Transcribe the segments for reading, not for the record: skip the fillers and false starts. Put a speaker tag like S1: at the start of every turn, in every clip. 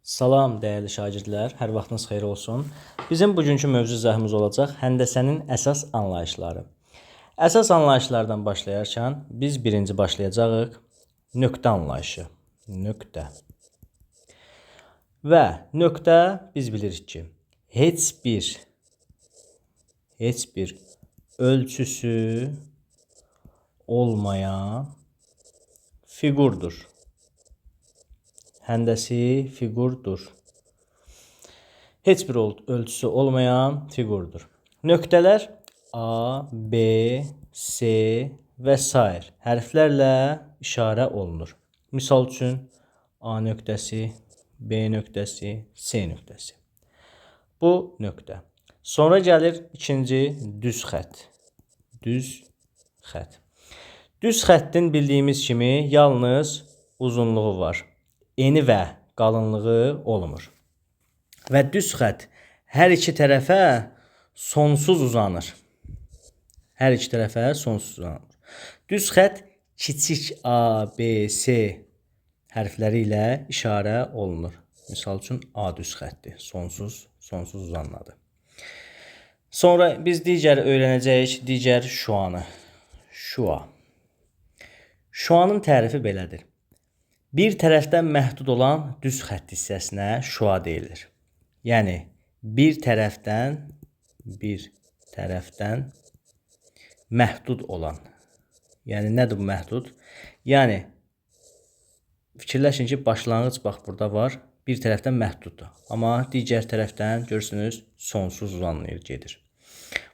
S1: Salam dəyərli şagirdlər, hər vaxtınız xeyir olsun. Bizim bugünkü mövzu izahımız olacaq həndəsənin əsas anlayışları. Əsas anlayışlardan başlayarkən biz birinci başlayacağıq nöqtə anlayışı. Nöqtə. Və nöqtə biz bilirik ki, heç bir ölçüsü olmayan fiqurdur. Həndəsi fiqurdur. Heç bir ölçüsü olmayan fiqurdur. Nöqtələr A, B, C və s. hərflərlə işarə olunur. Misal üçün A nöqtəsi, B nöqtəsi, C nöqtəsi. Bu nöqtə. Sonra gəlir ikinci düz xətt. Düz xətt. Düz xəttin bildiyimiz kimi yalnız uzunluğu var. Eni və qalınlığı olmur. Və düz xətt hər iki tərəfə sonsuz uzanır. Hər iki tərəfə sonsuz uzanır. Düz xətt kiçik A, B, C hərfləri ilə işarə olunur. Misal üçün A düz xəttdir. Sonsuz uzanmadır. Sonra biz digər öyrənəcəyik digər şuanı. Şua. Şuanın tərifi belədir. Bir tərəfdən məhdud olan düz xətt hissəsinə şua deyilir. Yəni, bir tərəfdən məhdud olan. Yəni, nədir bu məhdud? Yəni, fikirləşin ki, başlanğıc bax burada var. Bir tərəfdən məhduddur. Amma digər tərəfdən görürsünüz, sonsuz uzanlayır, gedir.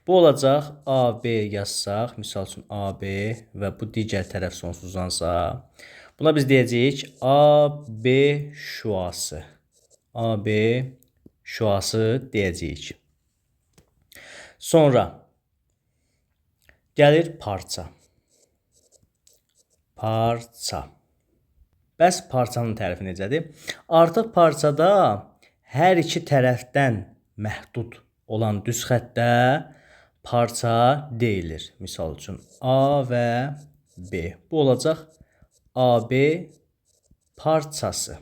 S1: Bu olacaq A, B yazsaq, misal üçün A, B və bu digər tərəf sonsuz uzansa, buna biz deyəcəyik A, B şuası. A, B şuası deyəcəyik. Sonra gəlir parça. Parça. Bəs parçanın tərifi necədir? Artıq parçada hər iki tərəfdən məhdud olan düz xəttdə parça deyilir. Misal üçün A və B. Bu olacaq AB parçası.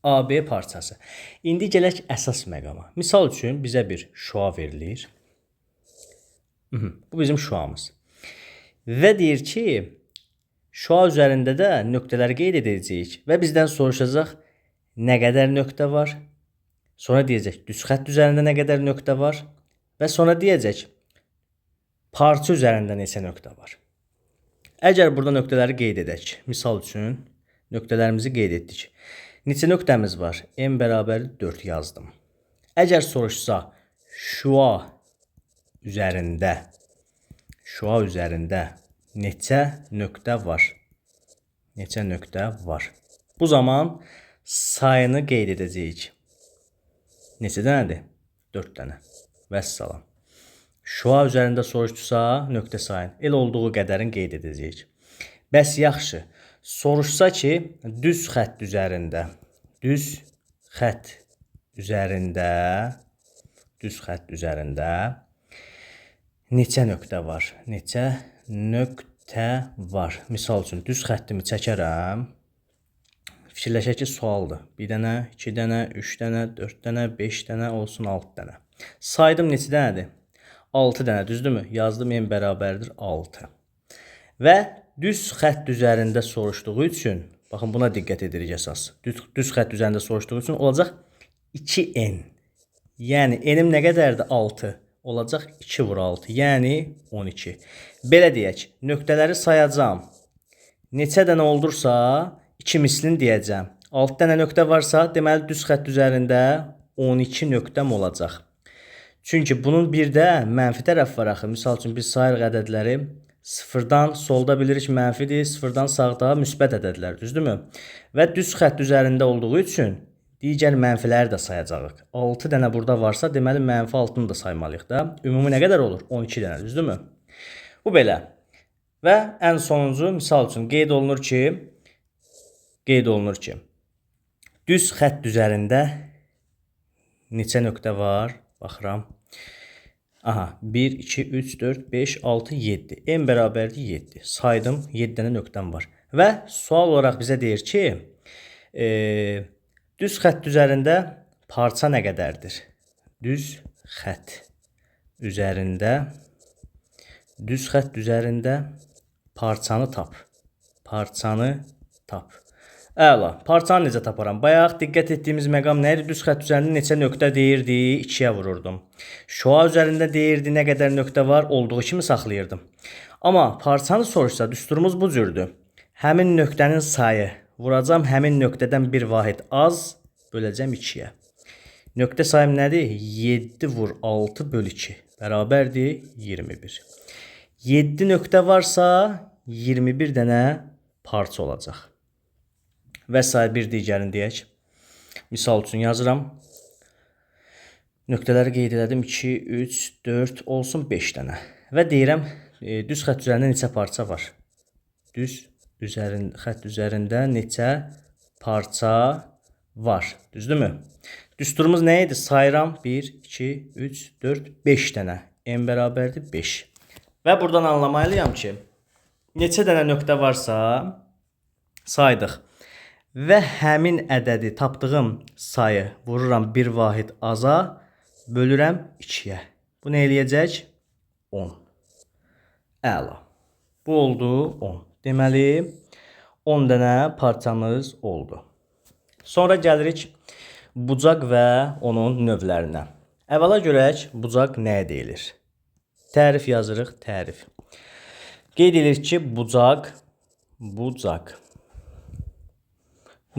S1: AB parçası. İndi gələk əsas məqama. Misal üçün bizə bir şua verilir. Bu bizim şuamız. Və deyir ki, şua üzərində də nöqtələri qeyd edəcəyik və bizdən soruşacaq nə qədər nöqtə var. Sonra deyəcək düz xətt üzərində nə qədər nöqtə var və sonra deyəcək parça üzərində neçə nöqtə var. Əgər burada nöqtələri qeyd edək, misal üçün nöqtələrimizi qeyd etdik. Neçə nöqtəmiz var? N bərabər 4 yazdım. Əgər soruşsa şua üzərində neçə nöqtə var? Neçə nöqtə var? Bu zaman sayını qeyd edəcəyik. Neçə dənədir? 4 dənə. Vəssalam. Şua üzərində soruşdusa nöqtə sayını el olduğu qədərin qeyd edəcəyik. Bəs yaxşı, soruşsa ki, düz xətt üzərində neçə nöqtə var? Neçə nöqtə var? Misal üçün düz xəttimi çəkərəm. Fikirləşək ki, sualdır. 1 dənə, 2 dənə, 3 dənə, 4 dənə, 5 dənə, olsun 6 dənə. Saydım neçə dənədir? 6 dənə, düzdürmü? Yazdım n bərabərdir 6. Və düz xətt üzərində soruşduğu üçün, baxın buna diqqət edirik əsas. Düz xətt üzərində soruşduğu üçün olacaq 2n. Yəni n-im nə qədərdir? 6. Olacaq 2 vur 6, yəni 12. Belə deyək, nöqtələri sayacağım. Neçə dənə oldursa 2 mislini deyəcəm. 6 dənə nöqtə varsa, deməli düz xətt üzərində 12 nöqtəm olacaq. Çünki bunun bir də mənfi tərəf var axı. Misal üçün biz sayırıq ədədləri. Sıfırdan solda bilirik mənfidir, sıfırdan sağda müsbət ədədlər, düzdürmü? Və düz xətt üzərində olduğu üçün digər mənfiləri də sayacağıq. 6 dənə burada varsa, deməli mənfi 6-nı da saymalıyıq da. Ümumi nə qədər olur? 12 dənə, düzdürmü? Bu belə. Və ən sonuncu misal üçün qeyd olunur ki, düz xətt üzərində neçə nöqtə var? Baxıram. Aha, 1, 2, 3, 4, 5, 6, 7. N bərabərdir 7. Saydım, 7 dənə nöqtəm var. Və sual olaraq bizə deyir ki, Düz xətt üzərində parça nə qədərdir? Düz xətt üzərində parçanı tap. Parçanı tap. Əla. Parçanı necə taparam? Bayaq diqqət etdiyimiz məqam nə idi? Düz xətt üzərində neçə nöqtə deyirdi? 2-yə vururdum. Şua üzərində deyirdi nə qədər nöqtə var? Olduğu kimi saxlayırdım. Amma parçanı soruşsa düsturumuz bu cürdür. Həmin nöqtənin sayı vuracam həmin nöqtədən bir vahid az böləcəm 2-yə. Nöqtə sayım nədir? 7 vur 6 böl 2 bərabərdir 21. 7 nöqtə varsa 21 dənə parça olacaq. Və say bir digərini deyək. Misal üçün yazıram. Nöqtələri qeyd elədim. 2, 3, 4 olsun 5 dənə. Və deyirəm, düz xətt üzərində neçə parça var? Düz xətt üzərində neçə parça var? Düzdürmü? Düsturumuz nə idi? Sayıram. 1, 2, 3, 4, 5 dənə. N bərabərdir 5. Və buradan anlamalıyam ki, neçə dənə nöqtə varsa saydıq. Və həmin ədədi tapdığım sayı vururam bir vahid aza, bölürəm 2-yə. Bu nə eləyəcək? 10. Əla. Bu oldu 10. Deməli, 10 dənə parçamız oldu. Sonra gəlirik bucaq və onun növlərinə. Əvvəla görək, bucaq nəyə deyilir? Tərif yazırıq, tərif. Qeyd edirik ki, bucaq.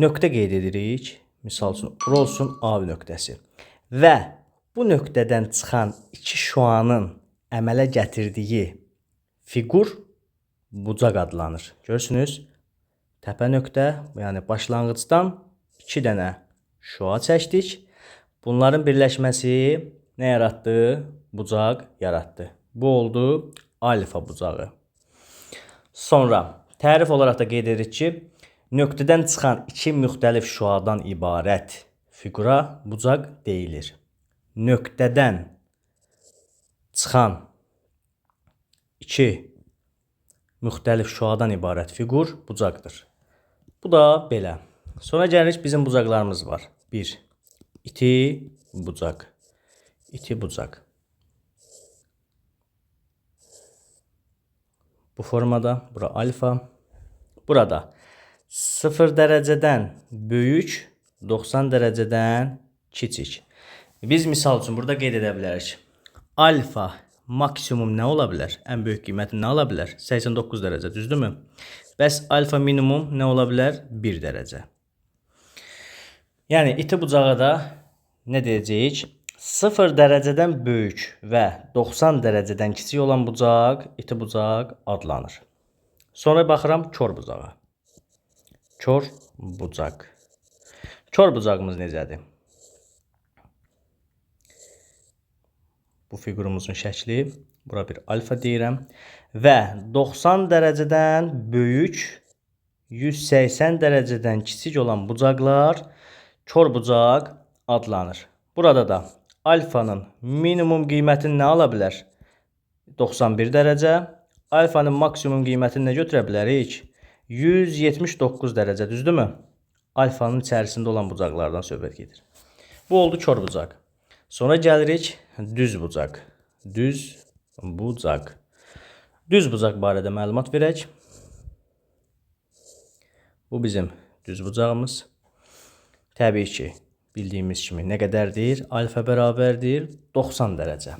S1: Nöqtə qeyd edirik. Misal üçün, bura olsun A nöqtəsi. Və bu nöqtədən çıxan iki şuanın əmələ gətirdiyi fiqur bucaq adlanır. Görürsünüz, təpə nöqtə, yəni başlanğıcdan 2 dənə şua çəkdik. Bunların birləşməsi nə yaratdı? Bucaq yaratdı. Bu oldu alfa bucağı. Sonra tərif olaraq da qeyd edirik ki, nöqtədən çıxan iki müxtəlif şuadan ibarət fiqura bucaq deyilir. Nöqtədən çıxan iki müxtəlif şuadan ibarət fiqur bucaqdır. Bu da belə. Sonra gəlirik bizim bucaqlarımız var. 1. İti bucaq. İti bucaq. Bu formada, bura alfa. Burada 0 dərəcədən böyük, 90 dərəcədən kiçik. Biz misal üçün burada qeyd edə bilərik. Alfa maksimum nə ola bilər? Ən böyük qiyməti nə ola bilər? 89 dərəcə, düzdürmü? Bəs alfa minimum nə ola bilər? 1 dərəcə. Yəni, iti bucağa da nə deyəcəyik? 0 dərəcədən böyük və 90 dərəcədən kiçik olan bucaq, iti bucaq adlanır. Sonra baxıram kör bucağa. Kör bucaq. Kör bucağımız necədir? Bu fiqurumuzun şəkli. Bura bir alfa deyirəm. Və 90 dərəcədən böyük, 180 dərəcədən kiçik olan bucaqlar kör bucaq adlanır. Burada da alfanın minimum qiymətini nə ala bilər? 91 dərəcə. Alfanın maksimum qiymətini nə götürə bilərik? 179 dərəcə, düzdürmü? Alfanın içərisində olan bucaqlardan söhbət gedir. Bu oldu kör bucaq. Sonra gəlirik düz bucaq. Düz bucaq. Düz bucaq barədə məlumat verək. Bu bizim düz bucağımız. Təbii ki, bildiyimiz kimi nə qədərdir? Alfa bərabərdir 90 dərəcə.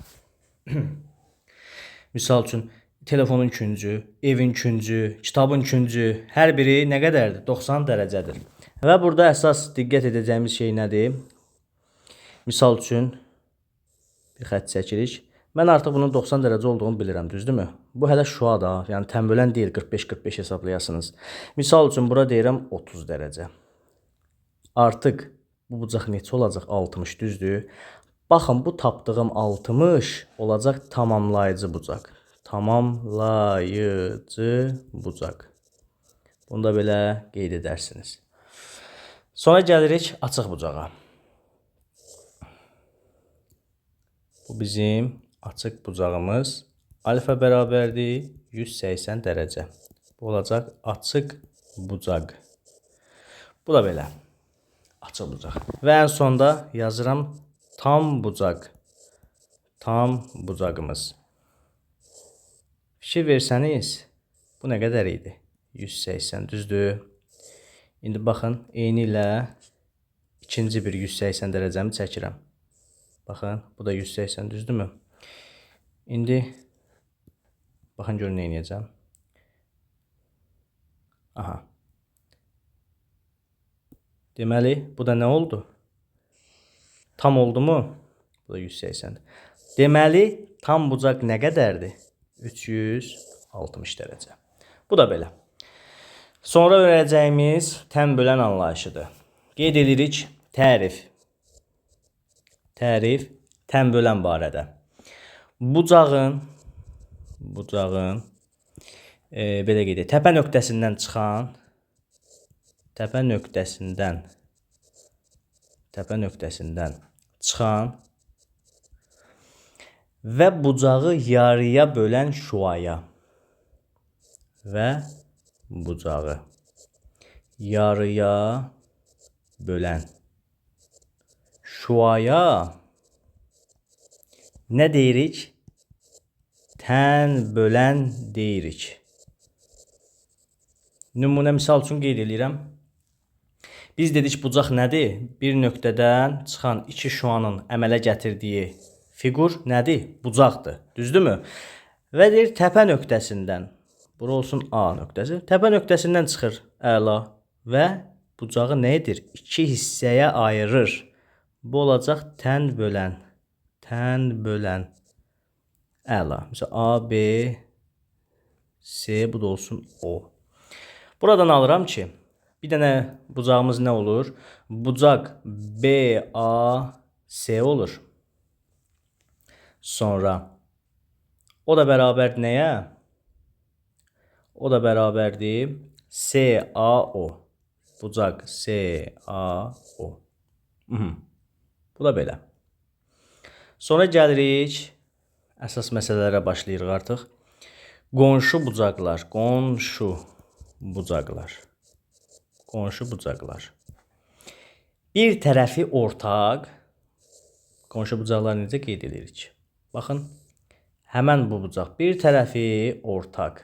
S1: Misal üçün, telefonun küncü, evin küncü, kitabın küncü, hər biri nə qədərdir? 90 dərəcədir. Və burada əsas diqqət edəcəyimiz şey nədir? Misal üçün, bir xətt çəkirik. Mən artıq bunun 90 dərəcə olduğunu bilirəm, düzdürmü? Bu hələ şua da, yəni tənbölən deyil, 45-45 hesablayasınız. Misal üçün, bura deyirəm 30 dərəcə. Artıq bu bucaq neçə olacaq? 60, düzdür? Baxın, bu tapdığım 60 olacaq tamamlayıcı bucaq. Tamamlayıcı bucaq. Bunu da belə qeyd edərsiniz. Sonra gəlirik açıq bucağa. Bu bizim açıq bucağımız. Alfa bərabərdir 180 dərəcə. Bu olacaq açıq bucaq. Bu da belə. açıq bucaq. Və ən sonda yazıram tam bucaq. Tam bucağımız. Fikir versəniz, bu nə qədər idi? 180, düzdür? İndi baxın, eyni ilə ikinci bir 180 dərəcəmi çəkirəm. Baxın, bu da 180, düzdürmü? İndi baxın, görün nə edəcəm. Aha. Deməli, bu da nə oldu? Tam oldu mu? Bu da 180. Deməli, tam bucaq nə qədərdir? 360 dərəcə. Bu da belə. Sonra öyrənəcəyimiz tən bölən anlayışıdır. Qeyd edirik tərif. Tərif tən bölən barədə. Bucağın belə qeyd edək, təpə nöqtəsindən çıxan və bucağı yarıya bölən şuaya və bucağı yarıya bölən şuaya nə deyirik? Tən bölən deyirik. Nümunə misal üçün qeyd edirəm. Biz dedik bucaq nədir? Bir nöqtədən çıxan iki şuanın əmələ gətirdiyi fiqur nədir? Bucaqdır. Düzdürmü? Və deyir təpə nöqtəsindən. Bura olsun A nöqtəsi. Təpə nöqtəsindən çıxır əla və bucağı nə edir? İki hissəyə ayırır. Bu olacaq tən bölən. Tən bölən. Əla. Məsələn A, B, C, bu da olsun O. Buradan alıram ki, bir dənə bucağımız nə olur? Bucaq B, A, C olur. Sonra o da bərabər nəyə? O da bərabərdir C, A, O. Bucaq C, A, O. Bu da belə. Sonra gəlirik, əsas məsələlərə başlayırıq artıq. Qonşu bucaqlar, qonşu bucaqlar. Bir tərəfi ortaq, qonşu bucaqları necə qeyd edirik? Baxın, həmən bu bucaq bir tərəfi ortaq.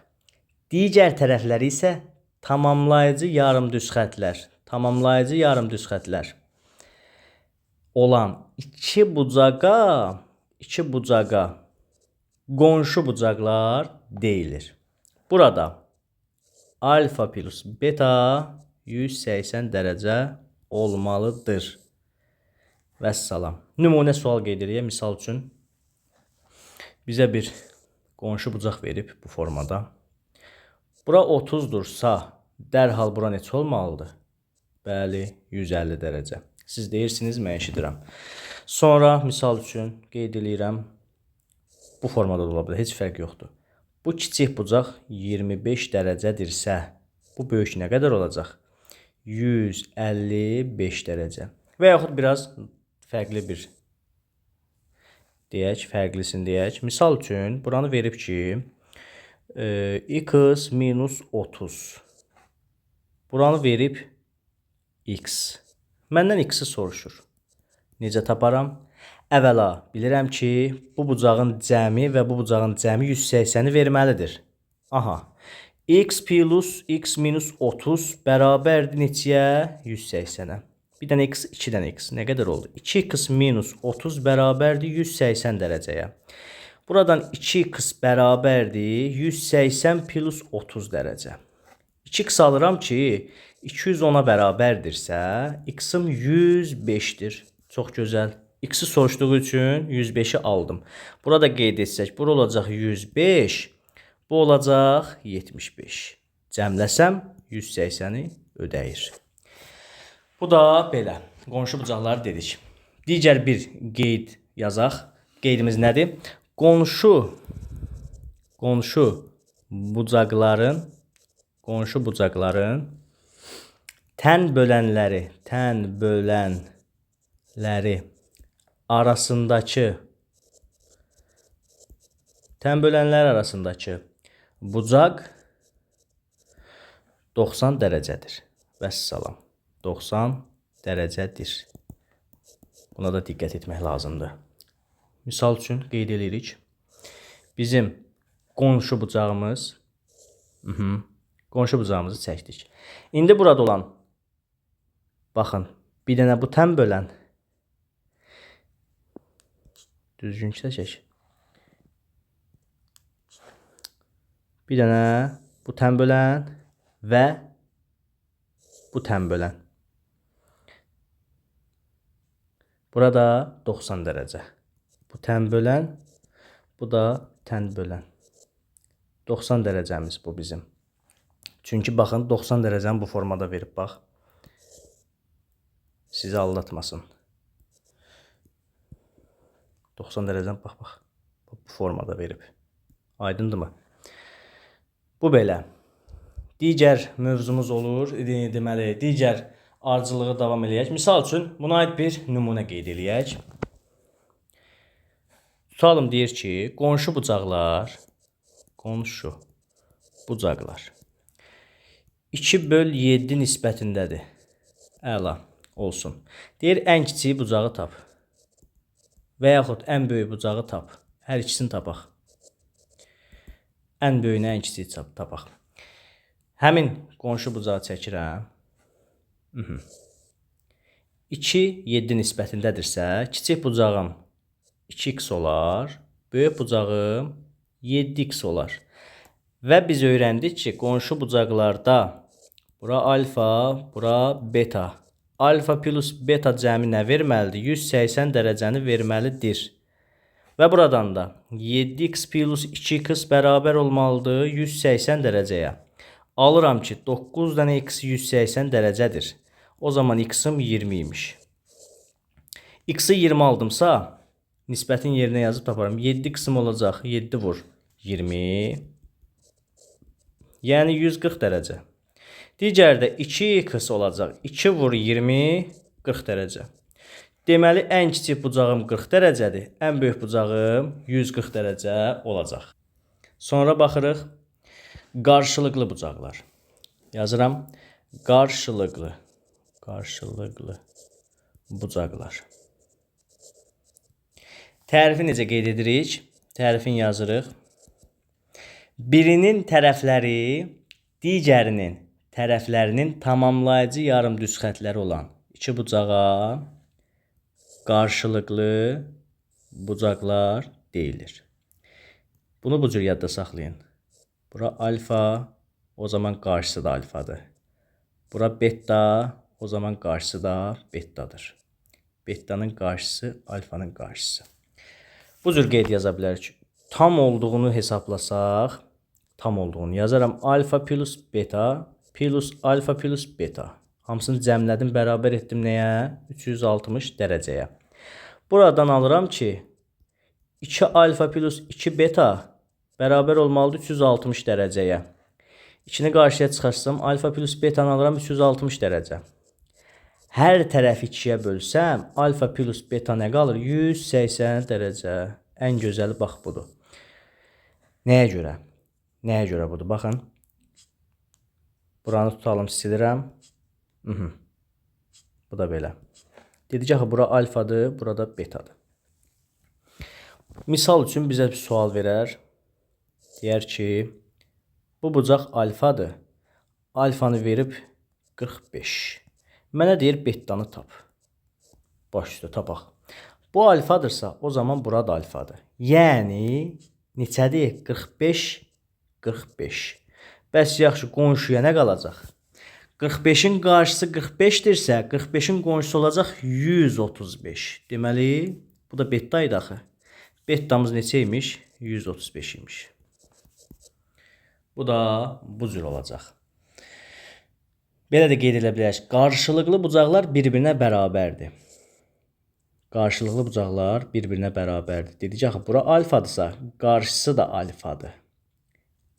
S1: Digər tərəfləri isə tamamlayıcı yarımdüz xəttlər olan iki bucağa qonşu bucaqlar deyilir. Burada alfa plus beta 180 dərəcə olmalıdır. Vəssalam. Nümunə sual qeyd edirik. Misal üçün bizə bir qonşu bucaq verib bu formada. Bura 30-dursa, dərhal bura neçə olmalıdır? Bəli, 150 dərəcə. Siz deyirsiniz, mən eşidirəm. Sonra misal üçün qeyd edirəm. Bu formada da ola bilər, heç fərq yoxdur. Bu kiçik bucaq 25 dərəcədirsə, bu böyük nə qədər olacaq? 155 dərəcə. Və yaxud biraz fərqli bir deyək, fərqlisini deyək. Misal üçün, buranı verib ki, x minus 30. Buranı verib x. Məndən x-i soruşur. Necə taparam? Əvvəla bilirəm ki, bu bucağın cəmi və bu bucağın cəmi 180-i verməlidir. Aha. X plus x minus 30 bərabərdir neçəyə? 180-ə. Bir dənə x, 2 dənə x. Nə qədər oldu? 2x minus 30 bərabərdir 180 dərəcəyə. Buradan 2x bərabərdir 180 plus 30 dərəcə. 2x alıram ki, 210-a bərabərdirsə, x-im 105-dir. Çox gözəl. X-i soruşduğu üçün 105-i aldım. Burada qeyd etsək, bura olacaq 105, bu olacaq 75. Cəmləsəm 180-i ödəyir. Bu da belə. Qonşu bucaqları dedik. Digər bir qeyd yazaq. Qeydimiz nədir? Qonşu bucaqların tən bölənləri arasındakı bucaq 90 dərəcədir. Vəssalam. 90 dərəcədir. Buna da diqqət etmək lazımdır. Misal üçün qeyd edirik. Bizim qonşu bucağımız, qonşu bucağımızı çəkdik. İndi burada olan, baxın, bir dənə bu tən bölən, düzgün çək. Bir dənə bu tən bölən və bu tən bölən. Burada 90 dərəcə. Bu tən bölən, bu da tən bölən. 90 dərəcəmiz bu bizim. Çünki baxın 90 dərəcəni bu formada verib bax. Sizi aldatmasın. 90 dərəcəni bax. Bu formada verib. Aydındırmı? Bu belə. Digər mövzumuz olur. Deməli, digər ardıcılığı davam eləyək. Misal üçün, buna aid bir nümunə qeyd eləyək. Tutalım deyir ki, qonşu bucaqlar 2/7 nisbətindədir. Əla, olsun. Deyir, ən kiçik bucağı tap. Və yaxud ən böyük bucağı tap. Hər ikisini tapaq. Ən böyüyünə ən kiçiyi tapaq. Həmin qonşu bucağı çəkirəm. 2/7 nisbətindədirsə, kiçik bucağım 2x olar, böyük bucağım 7x olar. Və biz öyrəndik ki, qonşu bucaqlarda bura alfa, bura beta. Alfa plus beta cəmi nə verməlidir? 180 dərəcəni verməlidir. Və buradan da 7x plus 2x bərabər olmalıdır 180 dərəcəyə. Alıram ki, 9 dənə x 180 dərəcədir. O zaman x-im 20 imiş. X-i 20 aldımsa, nisbətin yerinə yazıb taparım. 7 x-im olacaq. 7 vur 20. Yəni 140 dərəcə. Digərdə 2x olacaq. 2 vur 20, 40 dərəcə. Deməli, ən kiçik bucağım 40 dərəcədir. Ən böyük bucağım 140 dərəcə olacaq. Sonra baxırıq. Qarşılıqlı bucaqlar. Yazıram. Qarşılıqlı bucaqlar. Tərifi necə qeyd edirik? Tərifini yazırıq. Birinin tərəfləri digərinin tərəflərinin tamamlayıcı yarım düz xətləri olan iki bucağa qarşılıqlı bucaqlar deyilir. Bunu bu cür yadda saxlayın. Bura alfa, o zaman qarşısı da alfadır. Bura beta, o zaman qarşısı da betadır. Betanın qarşısı alfanın qarşısı. Bu cür qeyd yaza bilərik. Tam olduğunu hesablasaq, tam olduğunu yazaram. Alfa plus beta plus alfa plus beta. Hamısını cəmlədim, bərabər etdim nəyə? 360 dərəcəyə. Buradan alıram ki, 2 alfa plus 2 beta bərabər olmalıdır 360 dərəcəyə. İkini qarşıya çıxarsam, alfa plus betanı alıram 360 dərəcə. Hər tərəfi 2-yə bölsəm, alfa plus beta nə qalır? 180 dərəcə. Ən gözəli bax budur. Nəyə görə? Nəyə görə budur? Baxın. Buranı tutalım, silirəm. Bu da belə. Dedik ki, bura alfadır, burada betadır. Misal üçün bizə bir sual verər. Deyər ki, bu bucaq alfadır. Alfanı verib 45. Mənə deyir, betanı tap. Baş üstə tapaq. Bu alfadırsa, o zaman burada alfadır. Yəni, neçədir? 45, 45. Bəs yaxşı, qonşuya nə qalacaq? 45-in qarşısı 45-dirsə, 45-in qonşusu olacaq 135. Deməli, bu da beta idi axı. Betamız neçə imiş? 135 imiş. Bu da bu cür olacaq. Belə də qeyd edə bilərik. Qarşılıqlı bucaqlar bir-birinə bərabərdir. Qarşılıqlı bucaqlar bir-birinə bərabərdir. Dedik ki, bura alfadırsa, qarşısı da alfadır.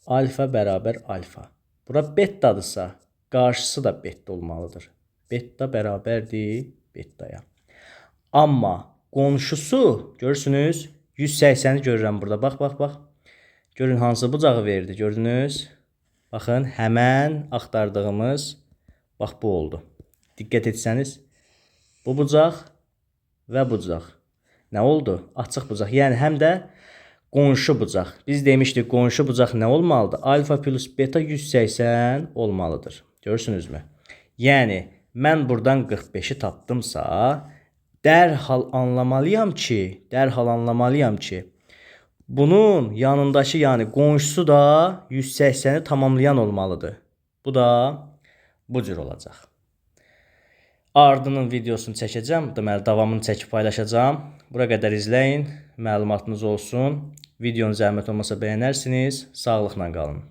S1: Alfa bərabər alfa. Bura betadırsa, qarşısı da beta olmalıdır. Beta bərabərdir betaya. Amma qonşusu, görürsünüz, 180-i görürəm burada. Bax. Görün hansı bucağı verdi, gördünüz? Baxın, həmən axtardığımız, bax bu oldu. Diqqət etsəniz, Bu bucaq və bucaq. Nə oldu? Açıq bucaq. Yəni həm də qonşu bucaq. Biz demişdik qonşu bucaq nə olmalıdır? Alfa plus beta 180 olmalıdır. Görürsünüzmü? Yəni mən buradan 45-i tapdımsa, dərhal anlamalıyam ki, bunun yanındakı, yəni qonşusu da 180-i tamamlayan olmalıdır. Bu da bu cür olacaq. Ardının videosunu çəkəcəm, deməli davamını çəkib paylaşacağam. Bura qədər izləyin, məlumatınız olsun. Videonu zəhmət olmasa bəyənərsiniz. Sağlıqla qalın.